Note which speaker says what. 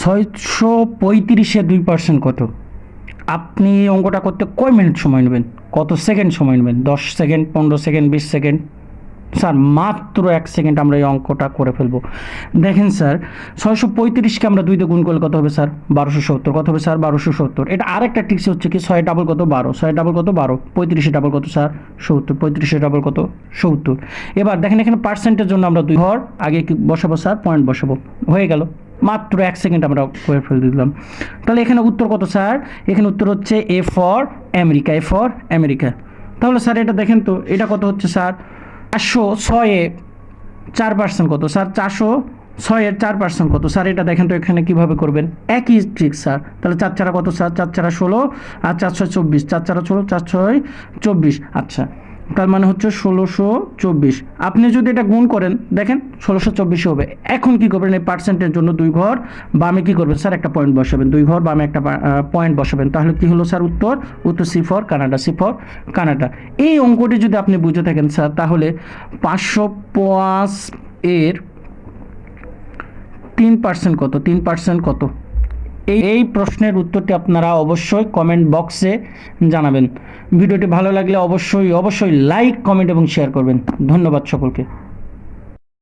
Speaker 1: 635-এ 2% কত? আপনি এই অঙ্কটা করতে কয় মিনিট সময় নেবেন, কত সেকেন্ড সময় নেবেন? 10 সেকেন্ড, 15 সেকেন্ড, 20 সেকেন্ড? স্যার মাত্র 1 সেকেন্ড আমরা এই অঙ্কটা করে ফেলবো। দেখেন স্যার, 635কে আমরা 2 দিয়ে গুণ করলে কত হবে স্যার? 1270। কত হবে স্যার? 1270। এটা আরেকটা ট্রিক্স হচ্ছে কি, 6 ডাবল কত? 12। 6 ডাবল কত? 12। 35 ডাবল কত স্যার? 70। 35 ডাবল কত? 70। এবার দেখেন এখানে পার্সেন্টের জন্য আমরা 2 ঘর আগে কি বসাবো স্যার? পয়েন্ট বসাবো। হয়ে গেল, মাত্র 1 সেকেন্ড আমরা করে ফেলে দিলাম। তাহলে এখানে উত্তর কত স্যার? এখানে উত্তর হচ্ছে A for America. A for America. তাহলে স্যার এটা দেখেন তো, এটা কত হচ্ছে স্যার? 406-এ 4% কত স্যার? 406-এর 4% কত স্যার? এটা দেখেন তো এখানে কিভাবে করবেন, একই ট্রিক স্যার। তাহলে 4 4 কত স্যার? 4 4 16 আর 4 6 24। 4 4 16, 4 6 24। আচ্ছা, তার মানে হচ্ছে 1624। আপনি যদি এটা গুণ করেন দেখেন 1624 হবে। এখন কি করবেন? এই পার্সেন্টের জন্য 2 ঘর বামে কি করবেন স্যার? একটা পয়েন্ট বসাবেন। 2 ঘর বামে একটা পয়েন্ট বসাবেন। তাহলে কি হলো স্যার উত্তর? উত্তর C for Canada. C for Canada. এই অঙ্কটি যদি আপনি বুঝে থাকেন স্যার, তাহলে 505 এর 3% কত? 3% কত? এই প্রশ্নের উত্তরটি আপনারা অবশ্যই কমেন্ট বক্সে জানাবেন। ভিডিওটি ভালো লাগলে অবশ্যই লাইক, কমেন্ট এবং শেয়ার করবেন। ধন্যবাদ সকলকে।